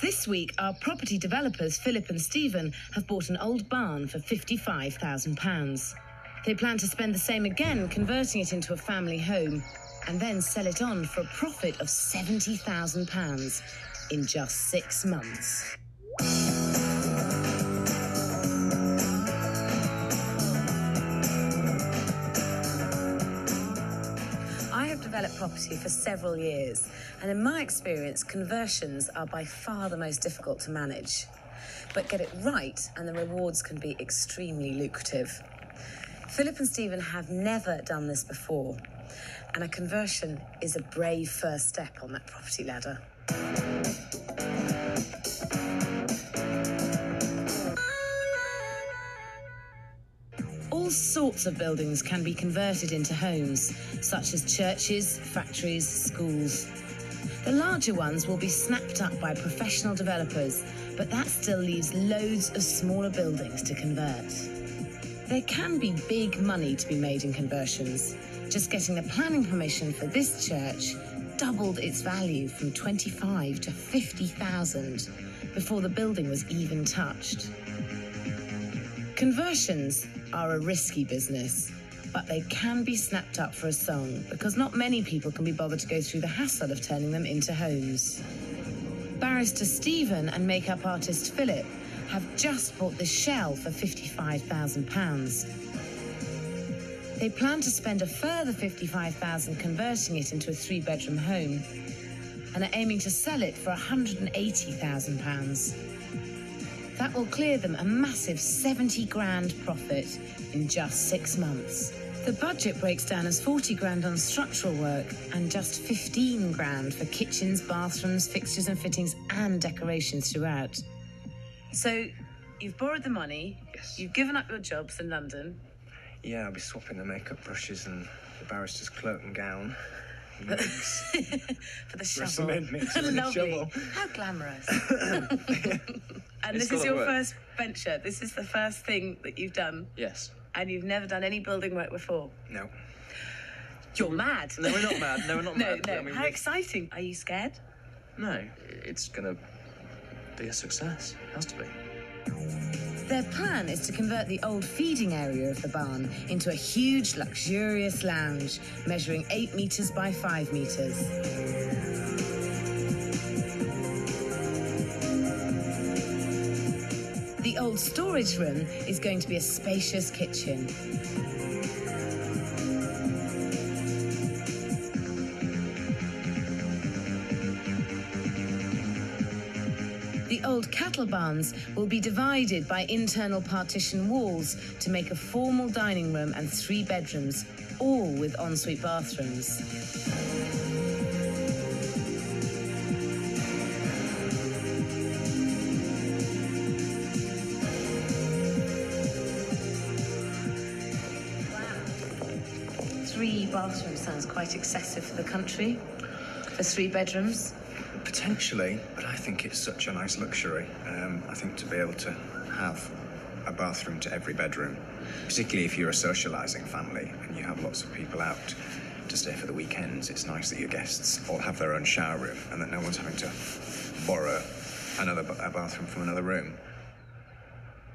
This week, our property developers, Philip and Stephen, have bought an old barn for £55,000. They plan to spend the same again, converting it into a family home, and then sell it on for a profit of £70,000 in just 6 months. I have developed property for several years, and in my experience, conversions are by far the most difficult to manage. But get it right, and the rewards can be extremely lucrative. Philip and Stephen have never done this before, and a conversion is a brave first step on that property ladder. All sorts of buildings can be converted into homes, such as churches, factories, schools. The larger ones will be snapped up by professional developers, but that still leaves loads of smaller buildings to convert. There can be big money to be made in conversions. Just getting the planning permission for this church doubled its value from 25 to 50,000 before the building was even touched. Conversions are a risky business, but they can be snapped up for a song because not many people can be bothered to go through the hassle of turning them into homes. Barrister Stephen and makeup artist Philip have just bought this shell for £55,000. They plan to spend a further £55,000 converting it into a 3-bedroom home and are aiming to sell it for £180,000. That will clear them a massive 70 grand profit in just 6 months. The budget breaks down as 40 grand on structural work and just 15 grand for kitchens, bathrooms, fixtures and fittings and decorations throughout. So, you've borrowed the money. Yes. You've given up your jobs in London. Yeah, I'll be swapping the makeup brushes and the barrister's cloak and gown. Mix. For the For a shovel. cement mixer and a Lovely. shovel. How glamorous. And It's this is gotta your work. first venture. This is the first thing that you've done. Yes. And you've never done any building work before. No. You're mad. No, we're not mad. No, we're not No, mad. no. I mean, How exciting. Are you scared? No, it's going to be a success. It has to be. Their plan is to convert the old feeding area of the barn into a huge, luxurious lounge measuring 8 metres by 5 metres. The old storage room is going to be a spacious kitchen. The old cattle barns will be divided by internal partition walls to make a formal dining room and 3 bedrooms, all with ensuite bathrooms. Wow. 3 bathrooms sounds quite excessive for the country, for 3 bedrooms. Potentially, but I think it's such a nice luxury. I think to be able to have a bathroom to every bedroom, particularly if you're a socialising family and you have lots of people out to stay for the weekends, it's nice that your guests all have their own shower room and that no one's having to borrow a bathroom from another room.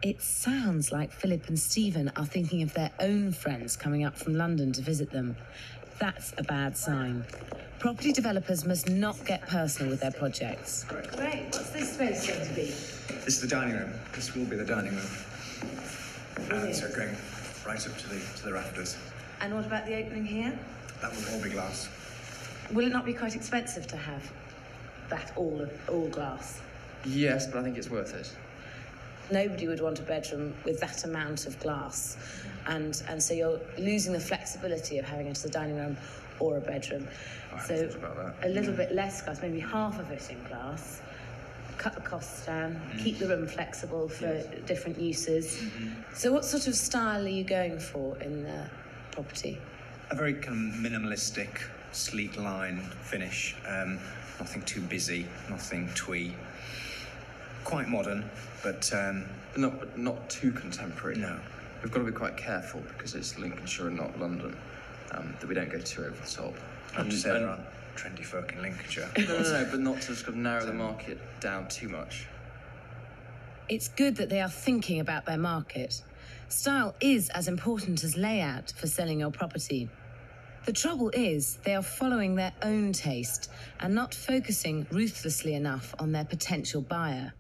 It sounds like Philip and Stephen are thinking of their own friends coming up from London to visit them. That's a bad sign. Property developers must not get personal with their projects. Great. What's this space going to be? This is the dining room. This will be the dining room. So going right up to the rafters. And what about the opening here? That will all be glass. Will it not be quite expensive to have that all glass? Yes, but I think it's worth it. Nobody would want a bedroom with that amount of glass. And so you're losing the flexibility of having it as a dining room or a bedroom. So a little bit less glass, maybe half of it in glass. Cut the costs down, keep the room flexible for different uses. So what sort of style are you going for in the property? A very kind of minimalistic, sleek line finish. Nothing too busy, nothing twee. Quite modern, but Not too contemporary. no. We've got to be quite careful because it's Lincolnshire and not London, that we don't go too over the top. Not to say there aren't trendy folk in Lincolnshire. No, but not to just kind of narrow the market down too much. It's good that they are thinking about their market. Style is as important as layout for selling your property. The trouble is they are following their own taste and not focusing ruthlessly enough on their potential buyer.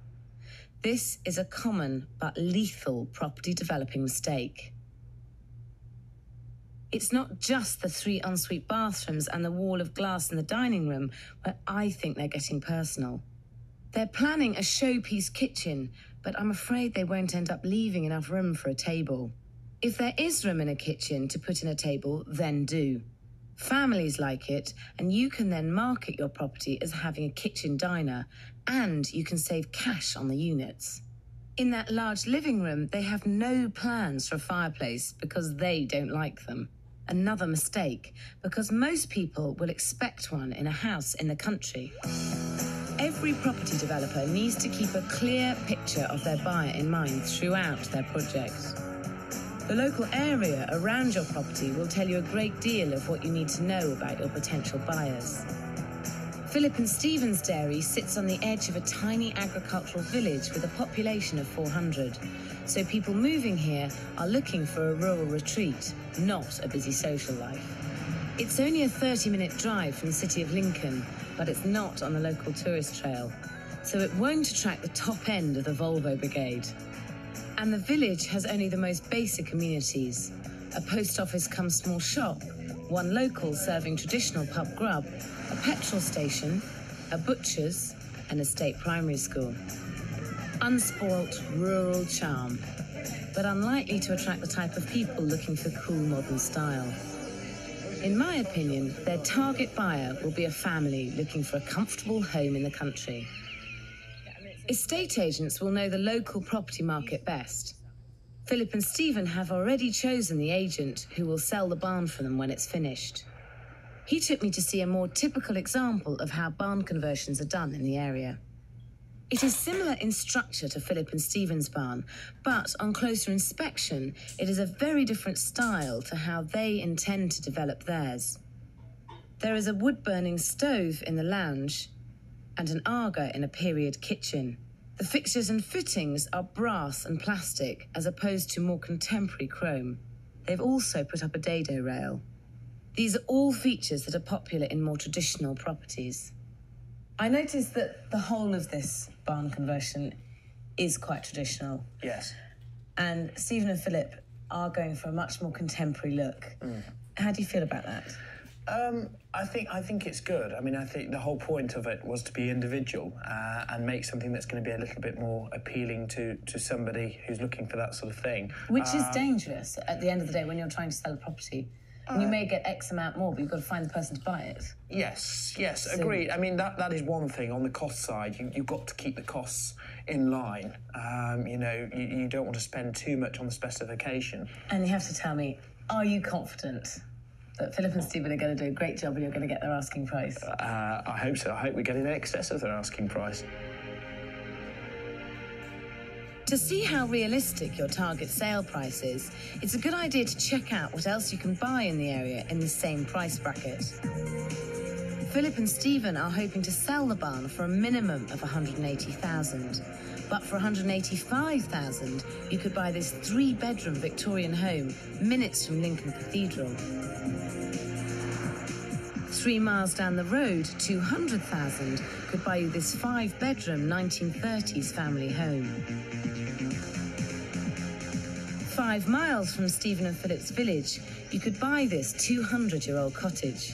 This is a common but lethal property developing mistake. It's not just the 3 ensuite bathrooms and the wall of glass in the dining room where I think they're getting personal. They're planning a showpiece kitchen, but I'm afraid they won't end up leaving enough room for a table. If there is room in a kitchen to put in a table, then do. Families like it, and you can then market your property as having a kitchen diner, and you can save cash on the units. In that large living room, they have no plans for a fireplace because they don't like them. Another mistake, because most people will expect one in a house in the country. Every property developer needs to keep a clear picture of their buyer in mind throughout their project. The local area around your property will tell you a great deal of what you need to know about your potential buyers. Philip and Stephen's dairy sits on the edge of a tiny agricultural village with a population of 400. So people moving here are looking for a rural retreat, not a busy social life. It's only a 30-minute drive from the city of Lincoln, but it's not on the local tourist trail, so it won't attract the top end of the Volvo brigade. And the village has only the most basic amenities: a post office cum small shop, one local serving traditional pub grub, a petrol station, a butcher's, and a state primary school. Unspoilt rural charm, but unlikely to attract the type of people looking for cool modern style. In my opinion, their target buyer will be a family looking for a comfortable home in the country. Estate agents will know the local property market best. Philip and Stephen have already chosen the agent who will sell the barn for them when it's finished. He took me to see a more typical example of how barn conversions are done in the area. It is similar in structure to Philip and Stephen's barn, but on closer inspection, it is a very different style to how they intend to develop theirs. There is a wood-burning stove in the lounge and an Aga in a period kitchen. The fixtures and fittings are brass and plastic as opposed to more contemporary chrome. They've also put up a dado rail. These are all features that are popular in more traditional properties. I noticed that the whole of this barn conversion is quite traditional. Yes. And Stephen and Philip are going for a much more contemporary look. How do you feel about that? I think it's good. I mean, I think the whole point of it was to be individual and make something that's going to be a little bit more appealing to somebody who's looking for that sort of thing. Which is dangerous at the end of the day when you're trying to sell a property. And you may get X amount more, but you've got to find the person to buy it. Yes, agreed. I mean, that is one thing. On the cost side, you've got to keep the costs in line. You don't want to spend too much on the specification. And you have to tell me, are you confident that Philip and Stephen are going to do a great job and you're going to get their asking price? I hope so. I hope we get in excess of their asking price. To see how realistic your target sale price is, it's a good idea to check out what else you can buy in the area in the same price bracket. Philip and Stephen are hoping to sell the barn for a minimum of $180,000. But for $185,000, you could buy this 3-bedroom Victorian home minutes from Lincoln Cathedral. 3 miles down the road, $200,000 could buy you this 5-bedroom 1930s family home. 5 miles from Stephen and Philip's village, you could buy this 200-year-old cottage.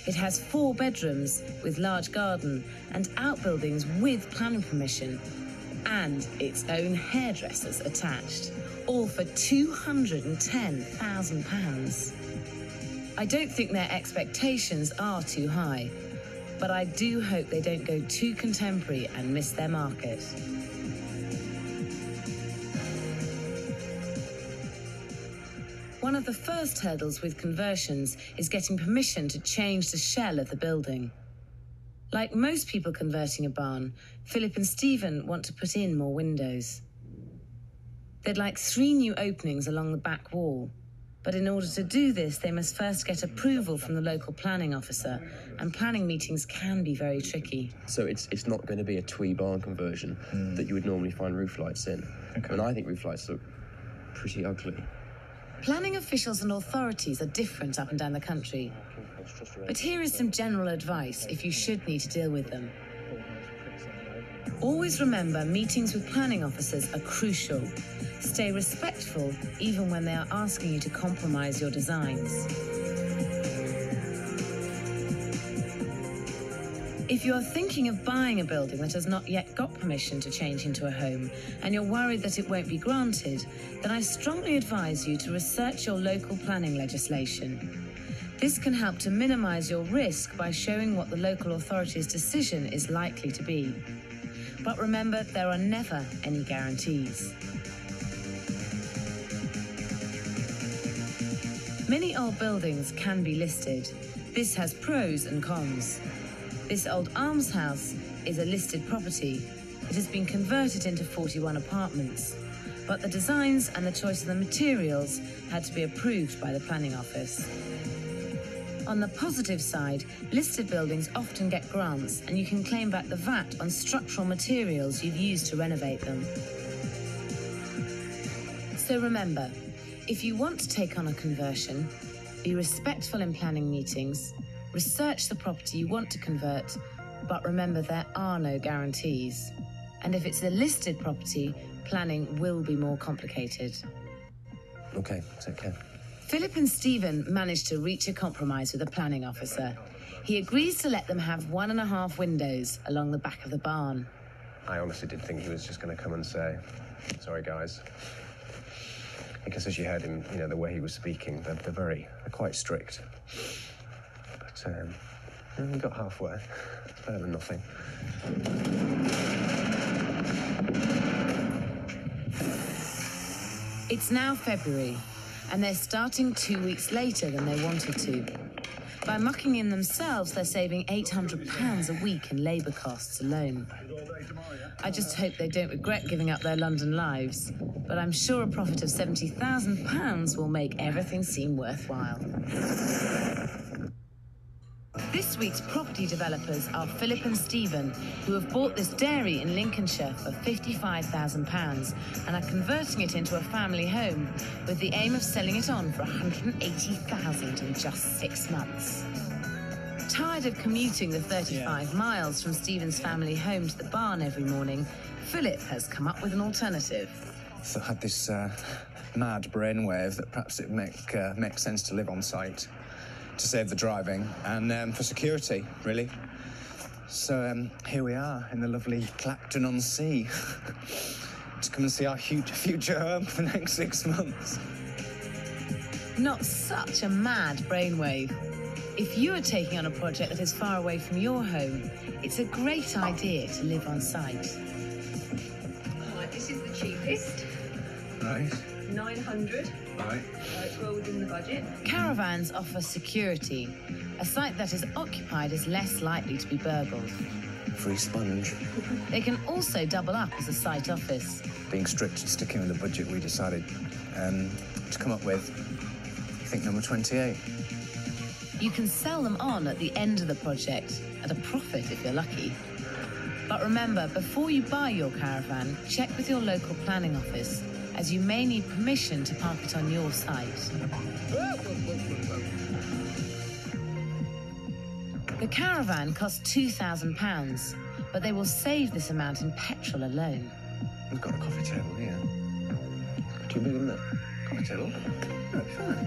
It has 4 bedrooms with large garden and outbuildings with planning permission, and its own hairdressers attached, all for £210,000. I don't think their expectations are too high, but I do hope they don't go too contemporary and miss their market. One of the first hurdles with conversions is getting permission to change the shell of the building. Like most people converting a barn, Philip and Stephen want to put in more windows. They'd like 3 new openings along the back wall. But in order to do this, they must first get approval from the local planning officer, and planning meetings can be very tricky. So it's not going to be a twee barn conversion that you would normally find roof lights in. Okay. And I think roof lights look pretty ugly. Planning officials and authorities are different up and down the country. But here is some general advice if you should need to deal with them. Always remember, meetings with planning officers are crucial. Stay respectful even when they are asking you to compromise your designs. If you are thinking of buying a building that has not yet got permission to change into a home, and you're worried that it won't be granted, then I strongly advise you to research your local planning legislation. This can help to minimise your risk by showing what the local authority's decision is likely to be. But remember, there are never any guarantees. Many old buildings can be listed. This has pros and cons. This old almshouse is a listed property. It has been converted into 41 apartments, but the designs and the choice of the materials had to be approved by the planning office. On the positive side, listed buildings often get grants, and you can claim back the VAT on structural materials you've used to renovate them. So remember, if you want to take on a conversion, be respectful in planning meetings, research the property you want to convert, but remember there are no guarantees. And if it's a listed property, planning will be more complicated. Okay, take care. Philip and Stephen managed to reach a compromise with the planning officer. He agrees to let them have 1.5 windows along the back of the barn. I honestly did think he was just going to come and say, sorry, guys. Because as you heard him, you know, the way he was speaking, they're quite strict. But we got halfway. It's better than nothing. It's now February, and they're starting 2 weeks later than they wanted to. By mucking in themselves, they're saving £800 a week in labour costs alone. I just hope they don't regret giving up their London lives, but I'm sure a profit of £70,000 will make everything seem worthwhile. This week's property developers are Philip and Stephen, who have bought this dairy in Lincolnshire for £55,000 and are converting it into a family home with the aim of selling it on for £180,000 in just 6 months. Tired of commuting the 35 miles from Stephen's family home to the barn every morning, Philip has come up with an alternative. So I had this mad brainwave that perhaps it makes sense to live on site, to save the driving, and for security, really. So here we are in the lovely Clacton-on-Sea to come and see our future home for the next 6 months. Not such a mad brainwave. If you are taking on a project that is far away from your home, it's a great idea to live on site. Right, this is the cheapest. Right. 900. Right. It's well within the budget. Caravans offer security. A site that is occupied is less likely to be burgled. Free sponge. They can also double up as a site office. Being strict and sticking with the budget, we decided to come up with, I think, number 28. You can sell them on at the end of the project, at a profit if you're lucky. But remember, before you buy your caravan, check with your local planning office, as you may need permission to park it on your site. The caravan costs £2,000, but they will save this amount in petrol alone. We've got a coffee table here. Too big, isn't it? Coffee table? Oh, fine.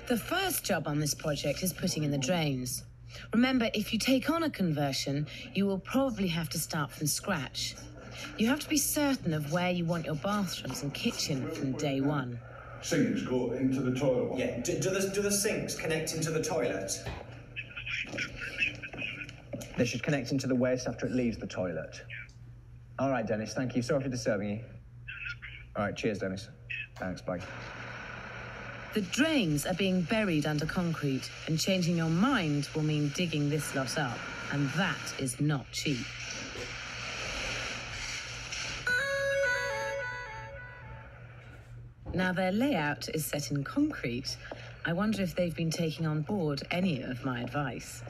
The first job on this project is putting in the drains. Remember, if you take on a conversion, you will probably have to start from scratch. You have to be certain of where you want your bathrooms and kitchen from day one. Sinks go into the toilet. Yeah, do the sinks connect into the toilet? They should connect into the waste after it leaves the toilet. All right, Dennis, thank you. Sorry for disturbing you. All right, cheers, Dennis. Thanks, bye. The drains are being buried under concrete, and changing your mind will mean digging this lot up. and that is not cheap. Now, their layout is set in concrete. I wonder if they've been taking on board any of my advice.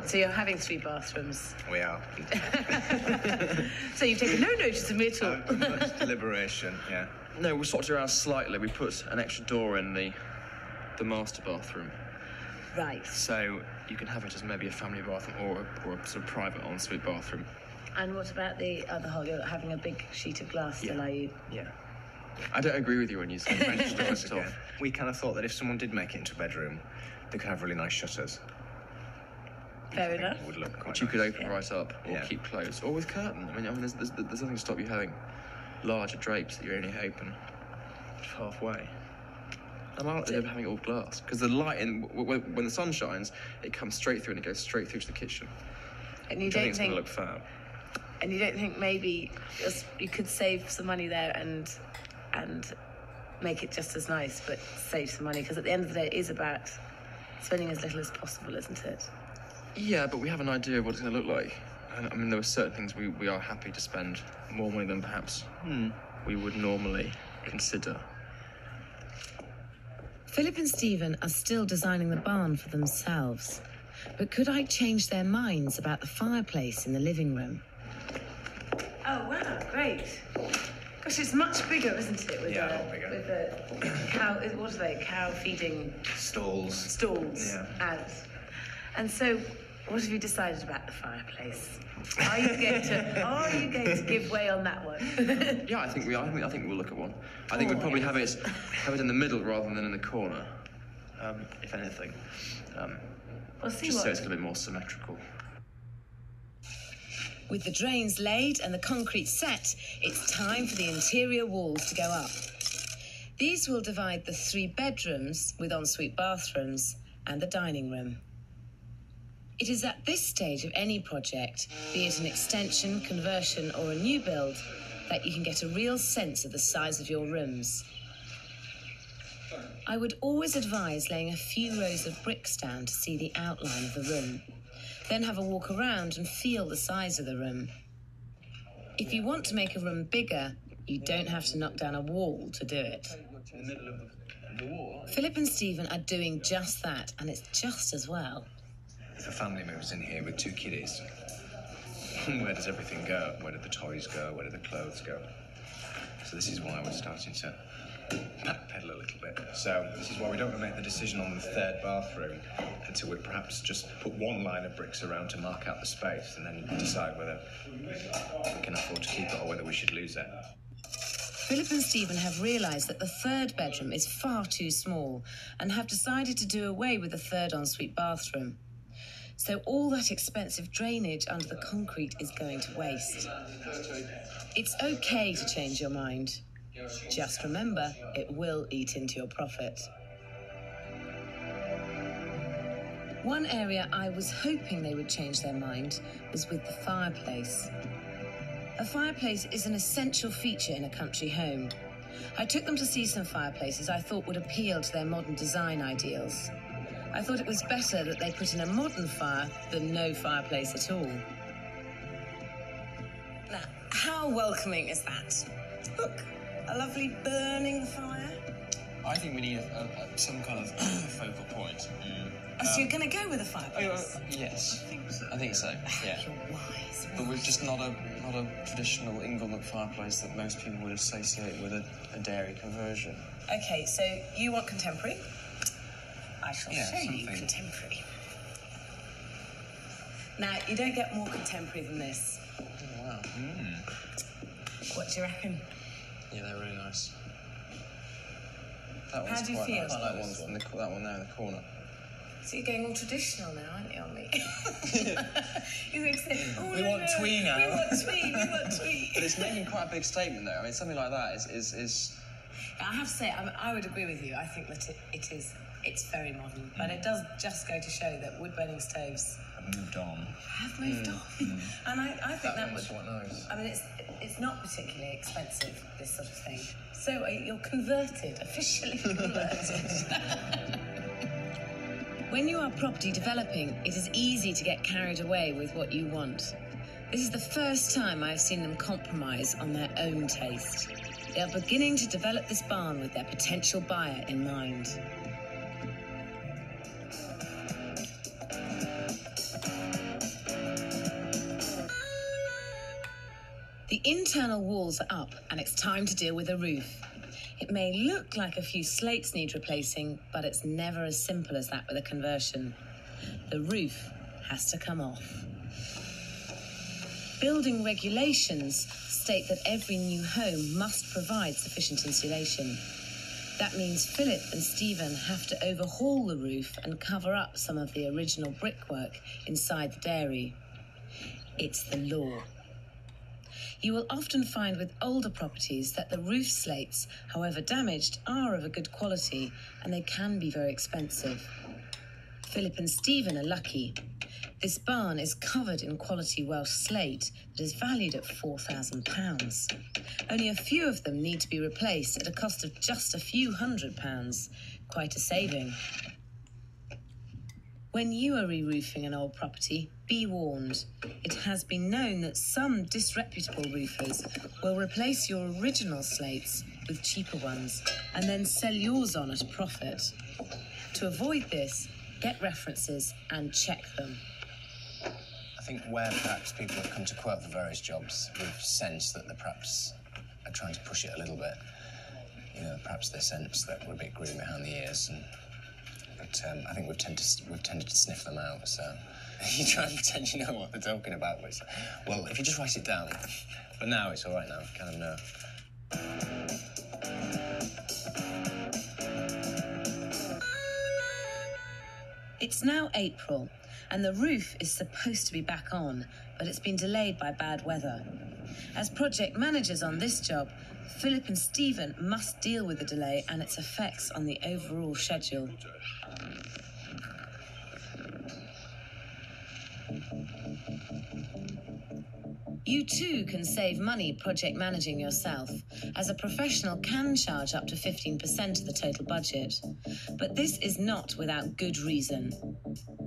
So you're having 3 bathrooms. We are. So you've taken no notice of me at all. Much deliberation, yeah. No, we swapped it around slightly. We put an extra door in the master bathroom. Right. So you can have it as maybe a family bathroom or a sort of private ensuite bathroom. And what about the other hall? You're having a big sheet of glass still, are you? Yeah. I don't agree with you when you say French doors Again, off. we kind of thought that if someone did make it into a bedroom, they could have really nice shutters. Fair I think enough. it would look quite Which you could nice. open right up or Yeah. keep closed, or with curtain. I mean, there's nothing to stop you having larger drapes that you only open halfway. I might end up having it all glass because the light, when the sun shines, it comes straight through and it goes straight through to the kitchen. And you Which I don't think it's going think, to look fab. and you don't think maybe you could save some money there and make it just as nice, but save some money, because at the end of the day, it is about spending as little as possible, isn't it? Yeah, but we have an idea of what it's going to look like. And, I mean, there are certain things we are happy to spend more money than perhaps we would normally consider. Philip and Stephen are still designing the barn for themselves, but could I change their minds about the fireplace in the living room? Oh wow, great! Gosh, it's much bigger, isn't it? With Yeah, a lot bigger. With the cow, what are they? Cow feeding Stalls. Yeah. Out. And so, what have you decided about the fireplace? Are you going to give way on that one? Yeah, I think we are. I think we'll look at one. I think we'd probably have it in the middle rather than in the corner, if anything. We'll see Just what. so it's a little bit more symmetrical. With the drains laid and the concrete set, it's time for the interior walls to go up. These will divide the 3 bedrooms with ensuite bathrooms and the dining room. It is at this stage of any project, be it an extension, conversion or a new build, that you can get a real sense of the size of your rooms. I would always advise laying a few rows of bricks down to see the outline of the room. Then have a walk around and feel the size of the room. If you want to make a room bigger, you don't have to knock down a wall to do it. Philip and Stephen are doing just that, and it's just as well. If a family moves in here with 2 kiddies, where does everything go? Where do the toys go? Where do the clothes go? So this is why we're starting to backpedal a little bit. So this is why we don't want to make the decision on the 3rd bathroom until we perhaps just put 1 line of bricks around to mark out the space, and then decide whether we can afford to keep it or whether we should lose it. Philip and Stephen have realised that the 3rd bedroom is far too small and have decided to do away with the 3rd ensuite bathroom. So all that expensive drainage under the concrete is going to waste. It's okay to change your mind. Just remember, it will eat into your profit. One area I was hoping they would change their mind was with the fireplace. A fireplace is an essential feature in a country home. I took them to see some fireplaces I thought would appeal to their modern design ideals. I thought it was better that they put in a modern fire than no fireplace at all. Now, how welcoming is that? Look, a lovely burning fire. I think we need some kind of focal point. So you're going to go with a fireplace? Yes. I think so. Yeah. You're wise. But with just not a traditional Inglenook fireplace that most people would associate with a dairy conversion. Okay, so you want contemporary? I shall show you something. contemporary. Now, you don't get more contemporary than this. Oh, wow. What do you reckon? Yeah, they're really nice. How do you feel? I quite like that one there in the corner. So you're going all traditional now, aren't you, on me? You're going to say, oh, We want twee now. We want twee. But it's making quite a big statement, though. I mean, something like that is... I have to say, I would agree with you. I think that it's very modern, but it does just go to show that wood-burning stoves I've moved on. have moved on. And I think that would... quite nice. I mean, it's not particularly expensive, this sort of thing. So you're converted, officially converted. When you are property developing, it is easy to get carried away with what you want. This is the first time I've seen them compromise on their own taste. They are beginning to develop this barn with their potential buyer in mind. The internal walls are up and it's time to deal with the roof. It may look like a few slates need replacing, but it's never as simple as that with a conversion. The roof has to come off. Building regulations state that every new home must provide sufficient insulation. That means Philip and Stephen have to overhaul the roof and cover up some of the original brickwork inside the dairy. It's the law. You will often find with older properties that the roof slates, however damaged, are of a good quality and they can be very expensive. Philip and Stephen are lucky. This barn is covered in quality Welsh slate that is valued at £4,000. Only a few of them need to be replaced at a cost of just a few £100s. Quite a saving. When you are re-roofing an old property, be warned. It has been known that some disreputable roofers will replace your original slates with cheaper ones and then sell yours on at a profit. To avoid this, get references and check them. I think where perhaps people have come to quote for various jobs, we've sensed that they perhaps are trying to push it a little bit. You know, perhaps they sense that we're a bit green behind the ears, but I think we've tended to sniff them out. So you try and pretend you know what they're talking about, but well, if you just write it down. But now it's all right. Now I kind of know. It's now April, and the roof is supposed to be back on, but it's been delayed by bad weather. As project managers on this job, Philip and Stephen must deal with the delay and its effects on the overall schedule. You too can save money project managing yourself, as a professional can charge up to 15% of the total budget. But this is not without good reason.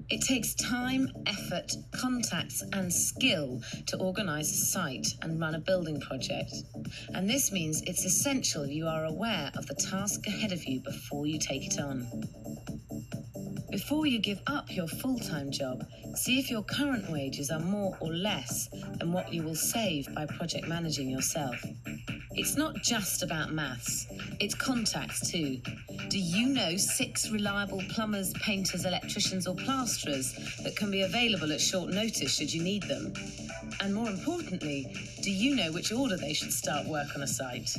It takes time, effort, contacts and skill to organise a site and run a building project. And this means it's essential you are aware of the task ahead of you before you take it on. Before you give up your full-time job, see if your current wages are more or less than what you will save by project managing yourself. It's not just about maths, it's contacts too. Do you know 6 reliable plumbers, painters, electricians or plasterers that can be available at short notice should you need them? And more importantly, do you know which order they should start work on a site?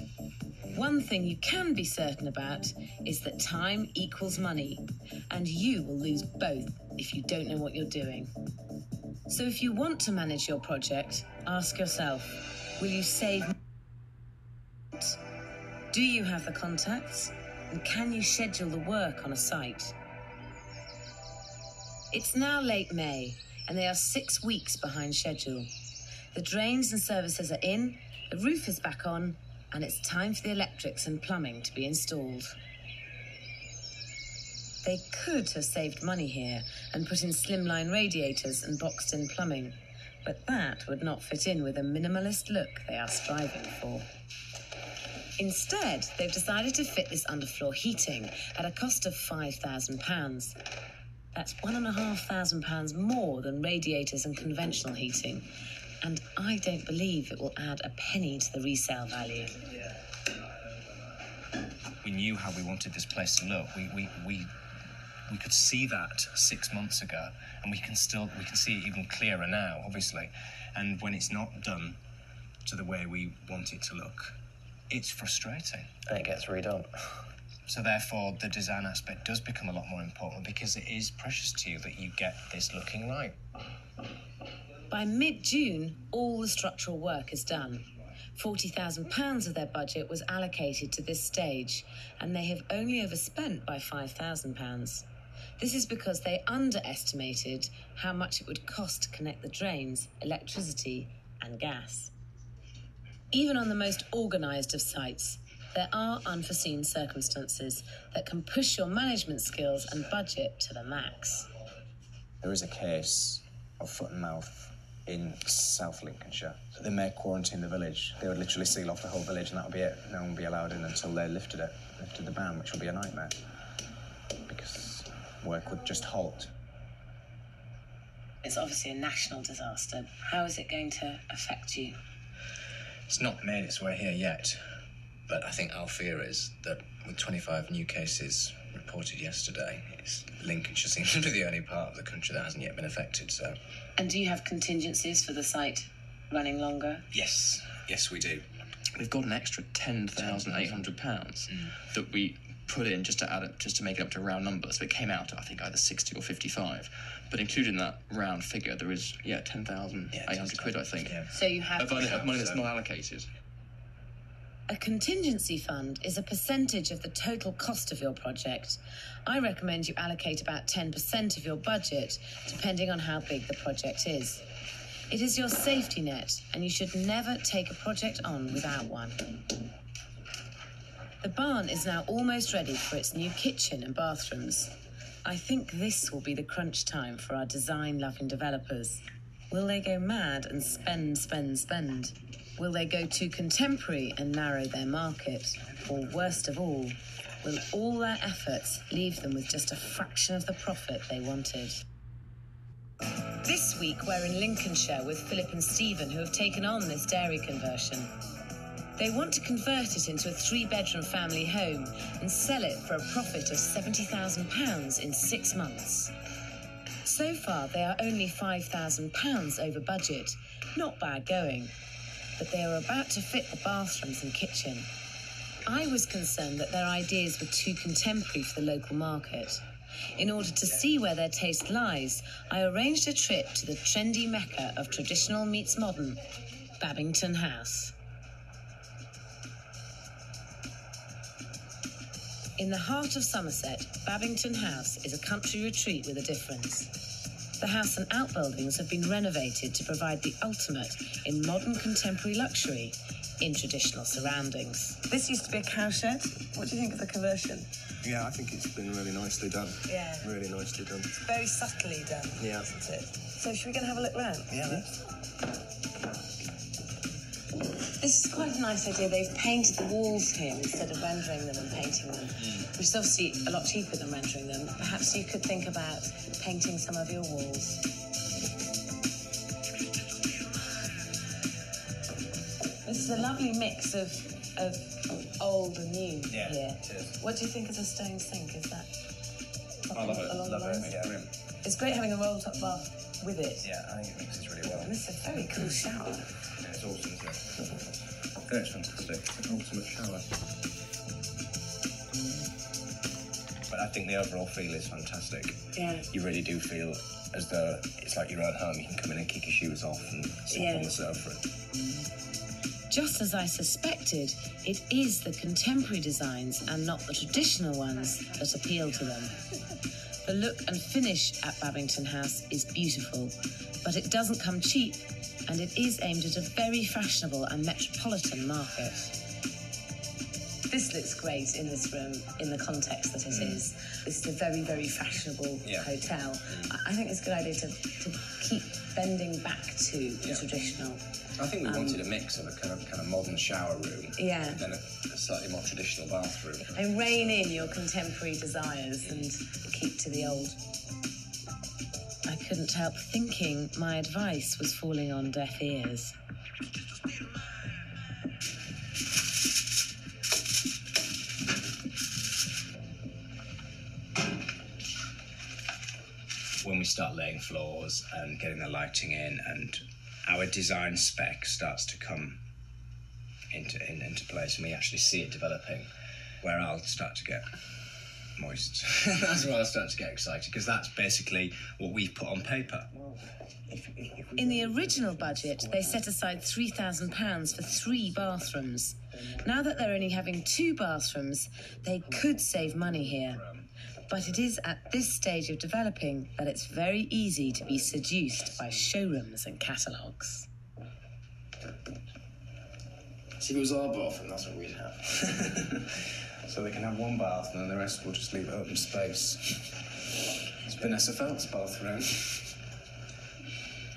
One thing you can be certain about is that time equals money, and you will lose both if you don't know what you're doing. So if you want to manage your project, ask yourself, will you save? Do you have the contacts? And can you schedule the work on a site? It's now late May, and they are 6 weeks behind schedule. The drains and services are in, the roof is back on, and it's time for the electrics and plumbing to be installed. They could have saved money here and put in slimline radiators and boxed-in plumbing, but that would not fit in with the minimalist look they are striving for. Instead, they've decided to fit this underfloor heating at a cost of £5,000. That's £1,500 more than radiators and conventional heating, and I don't believe it will add a penny to the resale value. We knew how we wanted this place to look. We could see that 6 months ago, and we can see it even clearer now, obviously. And when it's not done to the way we want it to look, it's frustrating. And it gets redone. So therefore, the design aspect does become a lot more important because it is precious to you that you get this looking right. By mid-June, all the structural work is done. £40,000 of their budget was allocated to this stage, and they have only overspent by £5,000. This is because they underestimated how much it would cost to connect the drains, electricity and gas. Even on the most organised of sites, there are unforeseen circumstances that can push your management skills and budget to the max. There is a case of foot and mouth in South Lincolnshire. They may quarantine the village. They would literally seal off the whole village and that would be it. No one would be allowed in until they lifted the ban, which will be a nightmare. Because work would just halt. It's obviously a national disaster. How is it going to affect you? It's not made its way here yet, but I think our fear is that with 25 new cases reported yesterday, Lincolnshire seems to be the only part of the country that hasn't yet been affected, so... And do you have contingencies for the site running longer? Yes, we do. We've got an extra £10,800 that we put in just to make it up to round numbers. So it came out, I think, either 60 or 55. But including that round figure, there is, 10,800 quid, I think. Yeah. So you have... Of money that's not allocated. A contingency fund is a percentage of the total cost of your project. I recommend you allocate about 10% of your budget, depending on how big the project is. It is your safety net, and you should never take a project on without one. The barn is now almost ready for its new kitchen and bathrooms. I think this will be the crunch time for our design-loving developers. Will they go mad and spend? Will they go too contemporary and narrow their market? Or worst of all their efforts leave them with just a fraction of the profit they wanted? This week we're in Lincolnshire with Philip and Stephen, who have taken on this dairy conversion. They want to convert it into a 3-bedroom family home and sell it for a profit of £70,000 in 6 months. So far, they are only £5,000 over budget. Not bad going. But they are about to fit the bathrooms and kitchen. I was concerned that their ideas were too contemporary for the local market. In order to see where their taste lies, I arranged a trip to the trendy mecca of traditional meets modern, Babington House. In the heart of Somerset, Babington House is a country retreat with a difference. The house and outbuildings have been renovated to provide the ultimate in modern contemporary luxury in traditional surroundings. This used to be a cowshed. What do you think of the conversion? Yeah, I think it's been really nicely done. Yeah. Really nicely done. It's very subtly done, Yeah. isn't it? So should we go and have a look round? Yeah, let's. This is quite a nice idea. They've painted the walls here instead of rendering them and painting them, which is obviously a lot cheaper than rendering them. Perhaps you could think about painting some of your walls. This is a lovely mix of old and new here. It is. What do you think of the stone sink? Is that I love it. along Love the lines? it. Yeah. It's great having a roll-top bath with it. Yeah, I think it mixes really well. And this is a very cool shower. Yeah, it's awesome, isn't it? Yeah, it's fantastic. Ultimate shower. But I think the overall feel is fantastic. Yeah. You really do feel as though it's like your own home. You can come in and kick your shoes off and sit on the sofa. Just as I suspected, it is the contemporary designs and not the traditional ones that appeal to them. The look and finish at Babington House is beautiful, but it doesn't come cheap, and it is aimed at a very fashionable and metropolitan market. This looks great in this room, in the context that it is. This is a very, very fashionable hotel. I think it's a good idea to keep bending back to the traditional. I think we wanted a mix of a kind of modern shower room, and then a slightly more traditional bathroom. And rein in your contemporary desires and keep to the old. I couldn't help thinking my advice was falling on deaf ears. When we start laying floors and getting the lighting in, and our design spec starts to come into place, and we actually see it developing, where I'll start to get moist. That's where I'll start to get excited, because that's basically what we've put on paper. In the original budget, they set aside £3,000 for 3 bathrooms. Now that they're only having 2 bathrooms, they could save money here. But it is at this stage of developing that it's very easy to be seduced by showrooms and catalogues. See, if it was our bathroom, that's what we'd have. So they can have one bath and then the rest will just leave open space. It's Vanessa Felt's bathroom.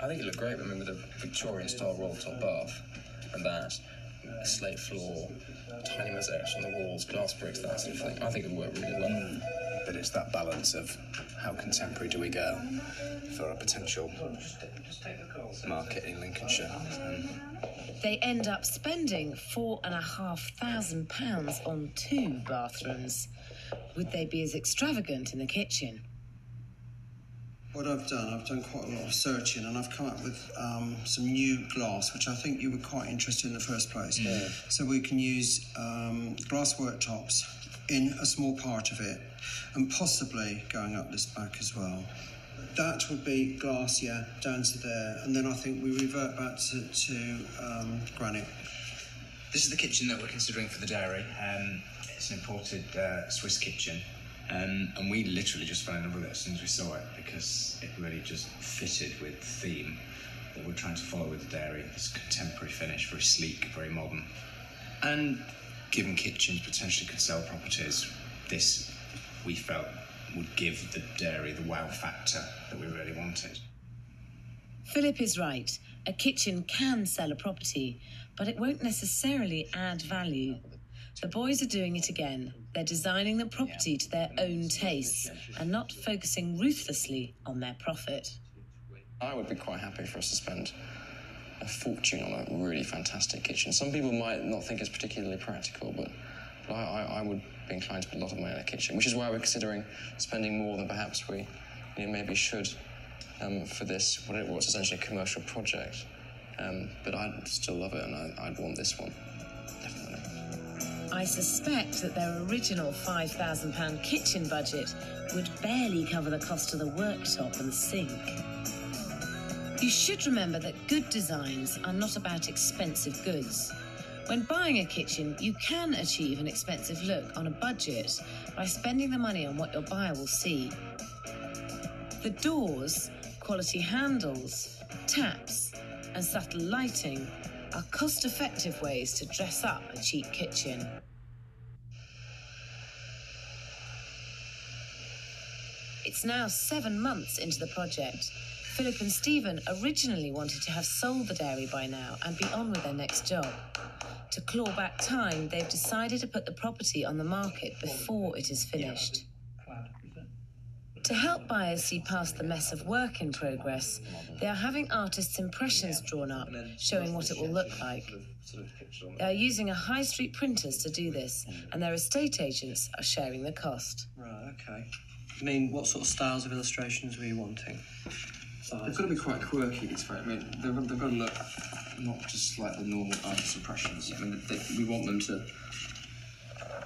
I think it looked great, with a Victorian-style roll-top bath, and that, a slate floor, tiny mosaics on the walls, glass bricks, that sort of thing. I think it would work really well. But it's that balance of how contemporary do we go for a potential market in Lincolnshire. They end up spending £4,500 on 2 bathrooms. Would they be as extravagant in the kitchen? What I've done quite a lot of searching, and I've come up with some new glass, which I think you were quite interested in the first place. Yeah. So we can use glass worktops in a small part of it, and possibly going up this back as well. That would be glass, yeah, down to there, and then I think we revert back to granite. This is the kitchen that we're considering for the dairy. It's an imported Swiss kitchen. And we literally just fell in love with it as soon as we saw it, because it really just fitted with the theme that we're trying to follow with the dairy. This contemporary finish, very sleek, very modern. And given kitchens potentially could sell properties, this, we felt, would give the dairy the wow factor that we really wanted. Philip is right. A kitchen can sell a property, but it won't necessarily add value. The boys are doing it again. They're designing the property to their own tastes and not focusing ruthlessly on their profit. I would be quite happy for us to spend a fortune on a really fantastic kitchen. Some people might not think it's particularly practical, but I would be inclined to put a lot of money in a kitchen, which is why we're considering spending more than perhaps we maybe should for this, what's essentially a commercial project. But I'd still love it, and I'd want this one, definitely. I suspect that their original £5,000 kitchen budget would barely cover the cost of the worktop and the sink. You should remember that good designs are not about expensive goods. When buying a kitchen, you can achieve an expensive look on a budget by spending the money on what your buyer will see. The doors, quality handles, taps, and subtle lighting are cost-effective ways to dress up a cheap kitchen. It's now 7 months into the project. Philip and Stephen originally wanted to have sold the dairy by now and be on with their next job. To claw back time, they've decided to put the property on the market before it is finished. To help buyers see past the mess of work in progress, they are having artists' impressions drawn up, showing what it will look like. They are using a high street printers to do this, and their estate agents are sharing the cost. Right, okay. I mean, what sort of styles of illustrations were you wanting? They've got to be quite quirky, these photos. I mean, they've got to look not just like the normal artist impressions. I mean, we want them to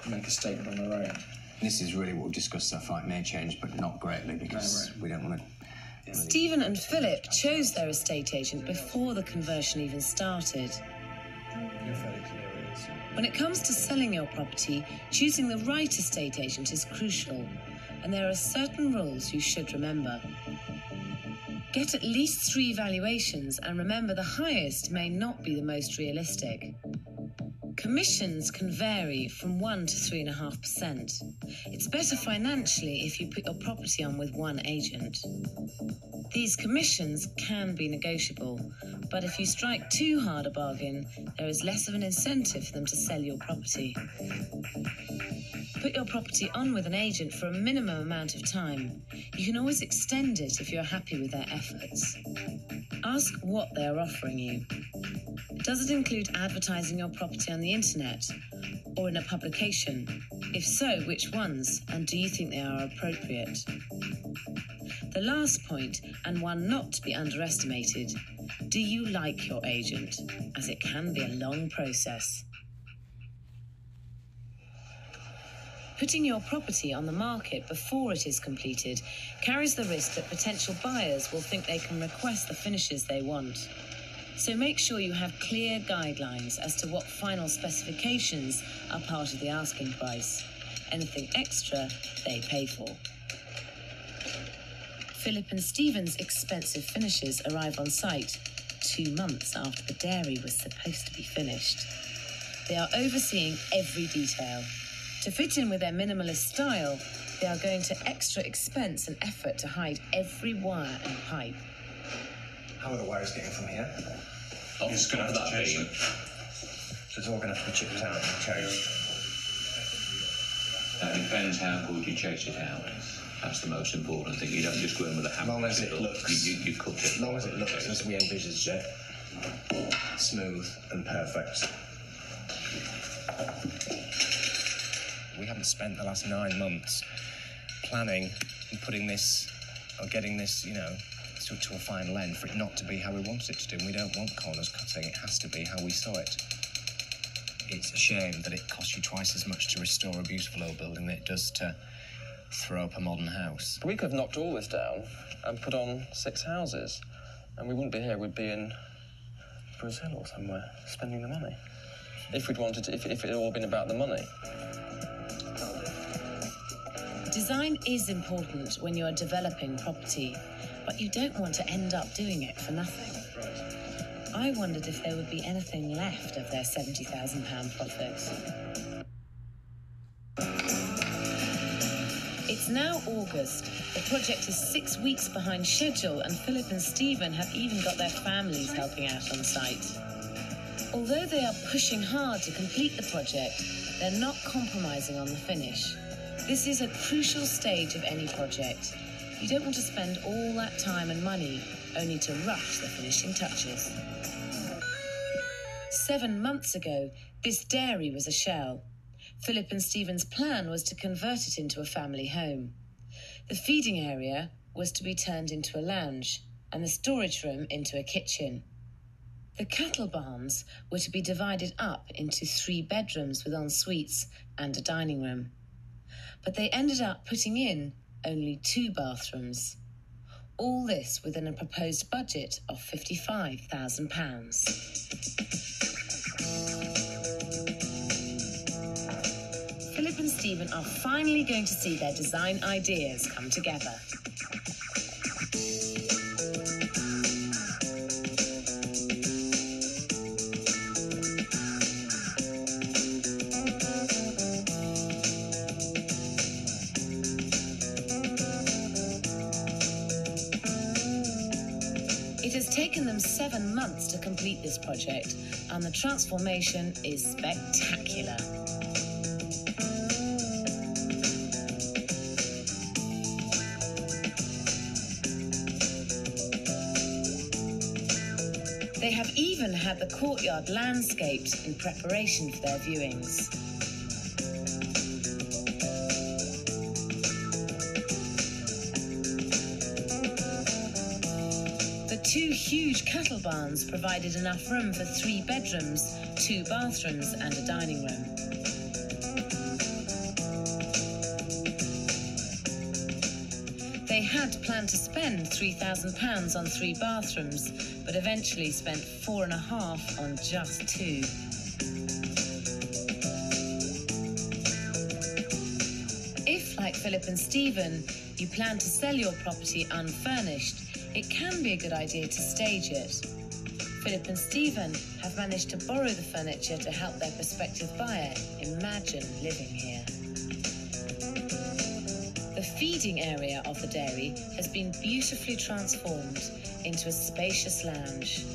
make a statement on their own. This is really what we've discussed so far. It may change, but not greatly, because we don't want to... Stephen and Philip chose their estate agent before the conversion even started. When it comes to selling your property, choosing the right estate agent is crucial, and there are certain rules you should remember. Get at least 3 valuations, and remember the highest may not be the most realistic. Commissions can vary from 1 to 3.5%. It's better financially if you put your property on with one agent. These commissions can be negotiable, but if you strike too hard a bargain, there is less of an incentive for them to sell your property. Put your property on with an agent for a minimum amount of time. You can always extend it if you're happy with their efforts. Ask what they are offering you. Does it include advertising your property on the internet or in a publication? If so, which ones, and do you think they are appropriate? The last point, and one not to be underestimated, do you like your agent? As it can be a long process. Putting your property on the market before it is completed carries the risk that potential buyers will think they can request the finishes they want. So make sure you have clear guidelines as to what final specifications are part of the asking price. Anything extra, they pay for. Philip and Stephen's expensive finishes arrive on site 2 months after the dairy was supposed to be finished. They are overseeing every detail. To fit in with their minimalist style, they are going to extra expense and effort to hide every wire and pipe. How are the wires getting from here? You're just going to have to chase it. So it's all going to have to be chipped out and chased. That depends how good you chase it out. That's the most important thing. You don't just go in with a hammer. As long as it looks... You cut it. As long as it looks as we envisaged it. Smooth and perfect. We haven't spent the last 9 months planning and putting this, or getting this, you know, to a fine length for it not to be how we wanted it to do. And we don't want corners cutting. It has to be how we saw it. It's a shame that it costs you twice as much to restore a beautiful old building than it does to throw up a modern house. We could have knocked all this down and put on 6 houses, and we wouldn't be here. We'd be in Brazil or somewhere, spending the money. If we'd wanted to, if it had all been about the money. Design is important when you are developing property, but you don't want to end up doing it for nothing. I wondered if there would be anything left of their £70,000 profits. It's now August. The project is 6 weeks behind schedule, and Philip and Stephen have even got their families helping out on site. Although they are pushing hard to complete the project, they're not compromising on the finish. This is a crucial stage of any project. You don't want to spend all that time and money only to rush the finishing touches. 7 months ago, this dairy was a shell. Philip and Stephen's plan was to convert it into a family home. The feeding area was to be turned into a lounge and the storage room into a kitchen. The cattle barns were to be divided up into 3 bedrooms with en-suites and a dining room. But they ended up putting in only 2 bathrooms. All this within a proposed budget of £55,000. Philip and Stephen are finally going to see their design ideas come together. It has taken them 7 months to complete this project, and the transformation is spectacular. They have even had the courtyard landscaped in preparation for their viewings. The 2 huge cattle barns provided enough room for 3 bedrooms, 2 bathrooms and a dining room. They had planned to spend £3,000 on 3 bathrooms, but eventually spent £4,500 on just 2. If, like Philip and Stephen, you plan to sell your property unfurnished, it can be a good idea to stage it. Philip and Stephen have managed to borrow the furniture to help their prospective buyer imagine living here. The feeding area of the dairy has been beautifully transformed into a spacious lounge.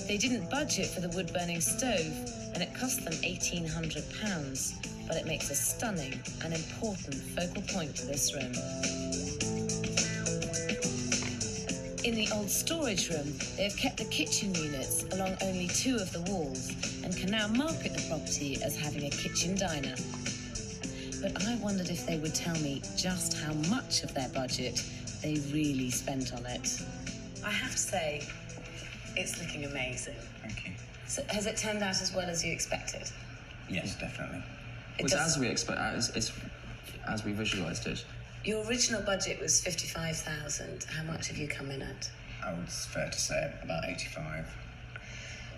They didn't budget for the wood-burning stove, and it cost them £1,800, but it makes a stunning and important focal point to this room. In the old storage room, they have kept the kitchen units along only 2 of the walls and can now market the property as having a kitchen diner. But I wondered if they would tell me just how much of their budget they really spent on it. I have to say, it's looking amazing. Thank you. So has it turned out as well as you expected? Yes, definitely. It's as we expect, as we visualised it. Your original budget was £55,000. How much have you come in at? I would, it's fair to say, about 85.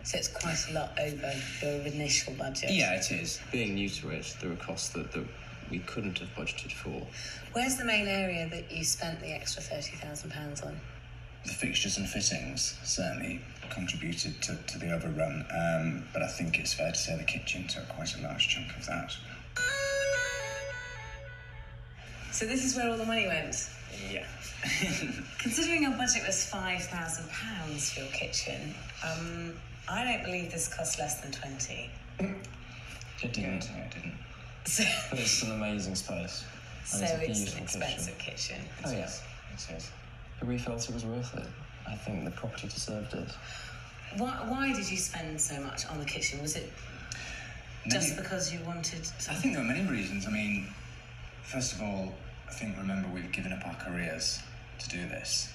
So it's quite a lot over your initial budget. Yeah, it is. Being new to it, there were costs that we couldn't have budgeted for. Where's the main area that you spent the extra £30,000 on? The fixtures and fittings certainly contributed to the overrun, but I think it's fair to say the kitchen took quite a large chunk of that. So this is where all the money went? Yeah. Considering your budget was £5,000 for your kitchen, I don't believe this cost less than 20. It didn't. Yeah, it didn't. So, But it's an amazing space. so it's an expensive kitchen. Oh, yeah. It is. But we felt it was worth it. I think the property deserved it. Why did you spend so much on the kitchen? Was it just because you wanted to... I think there were many reasons. I mean, first of all, remember, we've given up our careers to do this.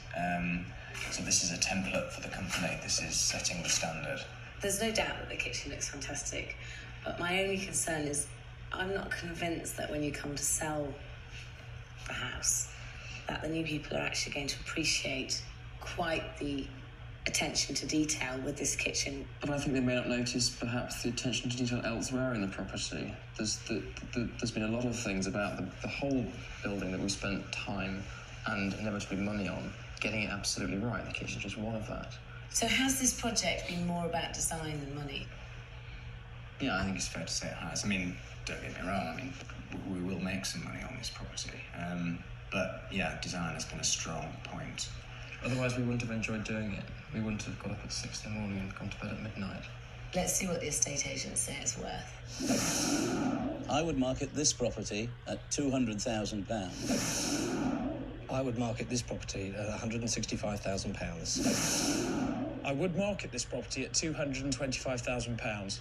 So this is a template for the company. This is setting the standard. There's no doubt that the kitchen looks fantastic, but my only concern is I'm not convinced that when you come to sell the house, that the new people are actually going to appreciate quite the attention to detail with this kitchen. But I think they may not notice perhaps the attention to detail elsewhere in the property. There's been a lot of things about the whole building that we spent time and inevitably money on, getting it absolutely right. The kitchen's just one of that. So has this project been more about design than money? Yeah, I think it's fair to say it has. I mean, don't get me wrong, I mean, we will make some money on this property. But yeah, design has been a strong point. Otherwise, we wouldn't have enjoyed doing it. We wouldn't have got up at 6 in the morning and gone to bed at midnight. Let's see what the estate agents say it's worth. I would market this property at £200,000. I would market this property at £165,000. I would market this property at £225,000.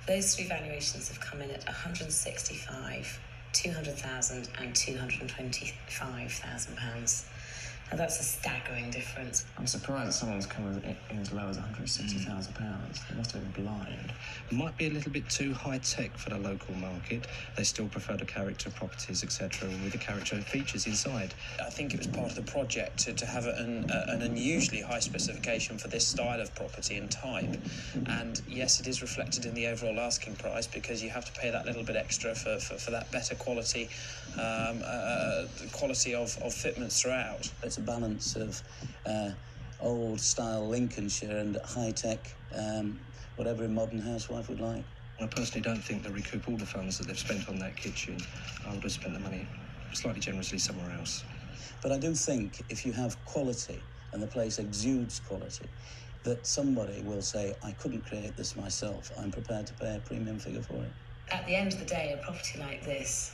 Those three valuations have come in at 165, 200,000 and 225,000 pounds. Now that's a staggering difference. I'm surprised that someone's come in as low as £160,000. They must have been blind. Might be a little bit too high-tech for the local market. They still prefer the character properties, etc., with the character features inside. I think it was part of the project to have an unusually high specification for this style of property and type. And yes, it is reflected in the overall asking price because you have to pay that little bit extra for that better quality, quality of fitments throughout. It's a balance of old-style Lincolnshire and high-tech, whatever a modern housewife would like. I personally don't think they'll recoup all the funds that they've spent on that kitchen. I would have spent the money slightly generously somewhere else. But I do think if you have quality and the place exudes quality, that somebody will say, I couldn't create this myself. I'm prepared to pay a premium figure for it. At the end of the day, a property like this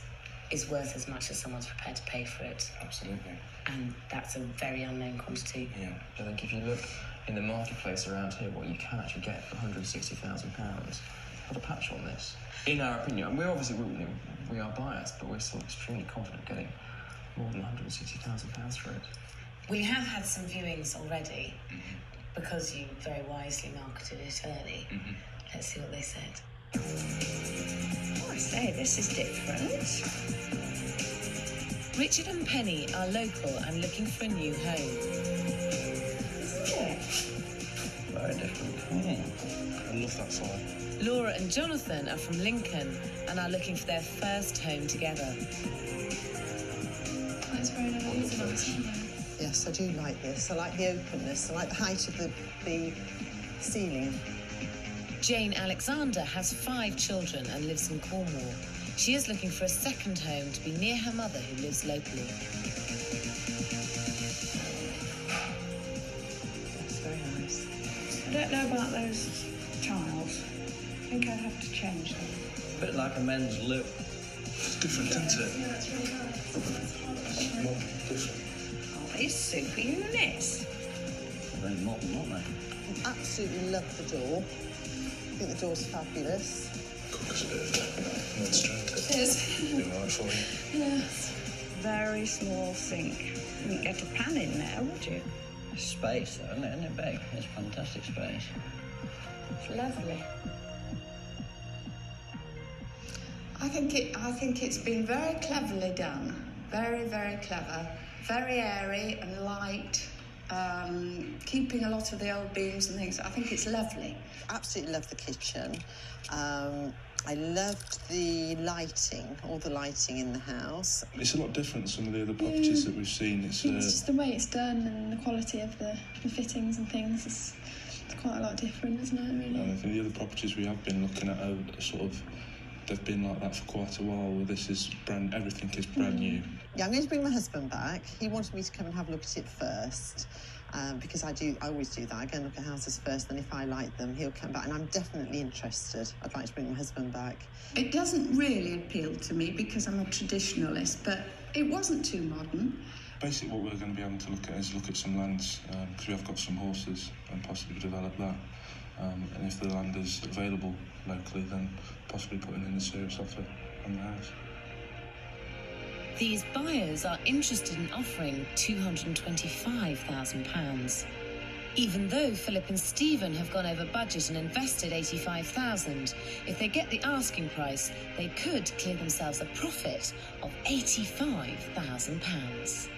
is worth as much as someone's prepared to pay for it. Absolutely. And that's a very unknown quantity. Yeah, I think if you look in the marketplace around here, what you can actually get for £160,000, put a patch on this. In our opinion, and we are biased, but we're still extremely confident getting more than £160,000 for it. We have had some viewings already because you very wisely marketed it early. Let's see what they said. Oh, I say, this is different. Richard and Penny are local and looking for a new home. Very different. I love that song. Laura and Jonathan are from Lincoln and are looking for their first home together. That's very nice. Yes, I do like this. I like the openness. I like the height of the ceiling. Jane Alexander has 5 children and lives in Cornwall. She is looking for a second home to be near her mother who lives locally. That's very nice. I don't know about those tiles. I think I'd have to change them. A bit like a men's lip. It's different, isn't it? Yeah, it's really nice. It's more different. Oh, these super units. They're very modern, aren't they? I absolutely love the door. I think the door's fabulous. Cooks a bit of strength. It is. Be right for you. Yes. Very small sink. You wouldn't get a pan in there, would you? Space, though, isn't it big? It's fantastic space. It's lovely. I think it's been very cleverly done. Very, very clever. Very airy and light. keeping a lot of the old beams and things. I think it's lovely. Absolutely love the kitchen. I loved the lighting, all the lighting in the house. It's a lot different to some of the other properties that we've seen. It's just the way it's done and the quality of the fittings and things. It's quite a lot different, isn't it, really? And I think the other properties we have been looking at are sort of, they've been like that for quite a while. Well, this is everything is brand new. Yeah, I'm going to bring my husband back. He wanted me to come and have a look at it first. Because I always do that. I go and look at houses first, and if I like them, he'll come back. And I'm definitely interested. I'd like to bring my husband back. It doesn't really appeal to me because I'm a traditionalist, but it wasn't too modern. Basically, what we're going to be able to look at is look at some lands, because we have got some horses, and possibly develop that. And if the land is available locally, then possibly putting in a serious offer on the house. These buyers are interested in offering £225,000. Even though Philip and Stephen have gone over budget and invested £85,000, if they get the asking price, they could clear themselves a profit of £85,000.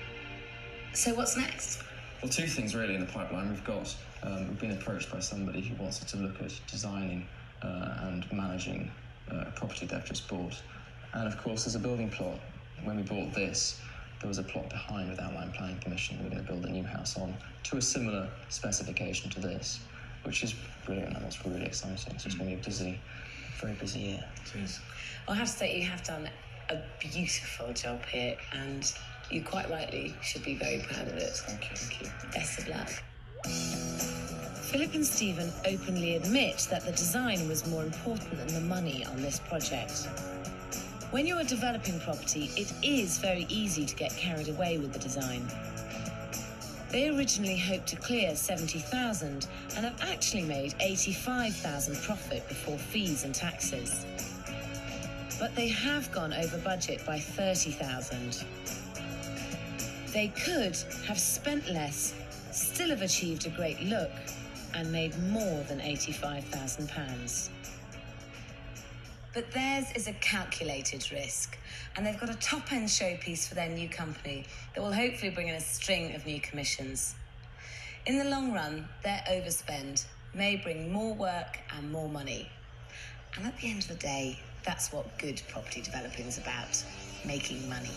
So what's next? Well, two things really in the pipeline. We've been approached by somebody who wants us to look at designing and managing a property they've just bought. And of course, there's a building plot. When we bought this, there was a plot behind with outline planning permission. We're going to build a new house on to a similar specification to this, which is brilliant and it's really exciting. So it's going to be a busy, very busy year. It is. I have to say, you have done a beautiful job here, and you quite rightly should be very proud of it. Thank you. Thank you. Best of luck. Philip and Stephen openly admit that the design was more important than the money on this project. When you're developing property, it is very easy to get carried away with the design. They originally hoped to clear £70,000 and have actually made £85,000 profit before fees and taxes. But they have gone over budget by £30,000. They could have spent less, still have achieved a great look, and made more than £85,000. But theirs is a calculated risk, and they've got a top-end showpiece for their new company that will hopefully bring in a string of new commissions. In the long run, their overspend may bring more work and more money. And at the end of the day, that's what good property developing is about, making money.